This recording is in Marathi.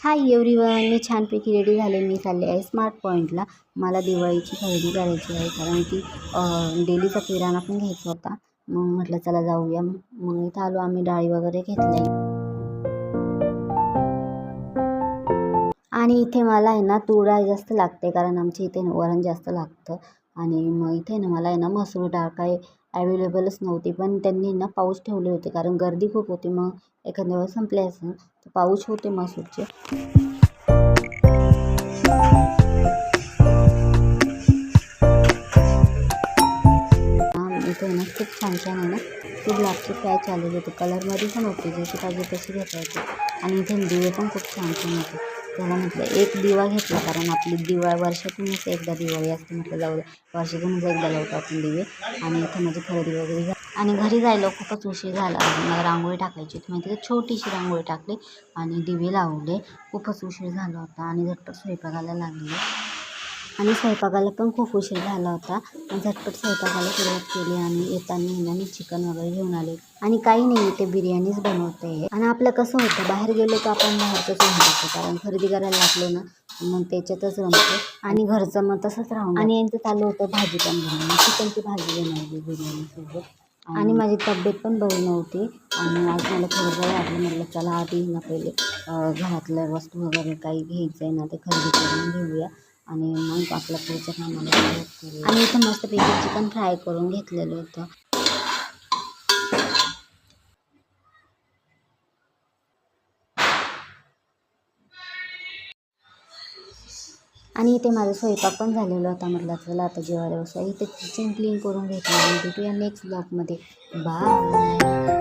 हाय एव्हरीवन, मी छानपैकी रेडी झाले. मी चालले आहे स्मार्ट पॉईंटला. मला दिवाळीची खरेदी करायची आहे कारण की डेलीचा किराणा पण घ्यायचा होता. मग म्हटलं चला जाऊया. मग इथं आलो आम्ही, डाळी वगैरे घेतल्या. आणि इथे मला आहे ना तूर डाळ जास्त लागते कारण आमच्या इथे वरण जास्त लागतं. आणि मग इथे ना मला आहे ना मसूर डाळ काही ॲवेलेबलच नव्हती, पण त्यांनी ना पाऊच ठेवले होते कारण गर्दी खूप होती. मग एखाद्या वेळेस संपले असेल तर पाऊच होते मसूरचे. इथे ना खूप छान छान आहे ना ते ब्लॅकचे पॅच आलेले होते. कलरमध्ये पण होते, जसे पाहिजे तसे घेता येते. आणि इथे दिवे पण खूप छान छान होते. त्याला म्हटलं एक दिवा घेतला कारण आपली वर्षातूनच एकदा दिवाळी असते. म्हटलं जाऊ द्या, वर्षातूनच एकदा लावतो आपण दिवे. आणि इथे माझी खरेदी वगैरे झाली आणि घरी जायला खूपच उशीर झाला. मला रांगोळी टाकायची होती, माहिती आहे, छोटीशी रांगोळी टाकली आणि दिवे लावले. खूपच उशीर झाला होता आणि झटपट स्वयंपाकाला लागले. आणि स्वयंपाकाला पण खूप उशीर झाला होता. झटपट स्वयंपाकाला सुरुवात केली आणि येताना मी चिकन वगैरे घेऊन आले. आणि काही नाही, ते बिर्याणीच बनवते. आणि आपलं कसं होतं, बाहेर गेलो तर आपण बाहेरचंच होऊन जातो कारण खरेदी करायला लागलो ना मग त्याच्यातच रमतो. आणि घरचं मग तसंच राहून. आणि यांचं चालू होतं भाजी पण बनवणं. चिकनची भाजी बनवली बिर्याणीसोबत. आणि माझी तब्येत पण बरी नव्हती आणि आज मला थोडं बरं वाटलं. म्हटलं चला आधी ना पहिले घरातल्या वस्तू वगैरे काही घ्यायचं आहे ना ते खरेदी करून घेऊया आणि मग आपल्या पुढच्या कामाला सुरुवात करूया. आणि इथं मस्तपैकी चिकन फ्राय करून घेतलेलं होतं. आणि इथे माझा स्वयंपाक पण झालेला होता. म्हटलं चला आता जेवायला बसूया. इथे किचन क्लीन करून घेतलं आणि भेटूया नेक्स्ट ब्लॉगमध्ये. बाय.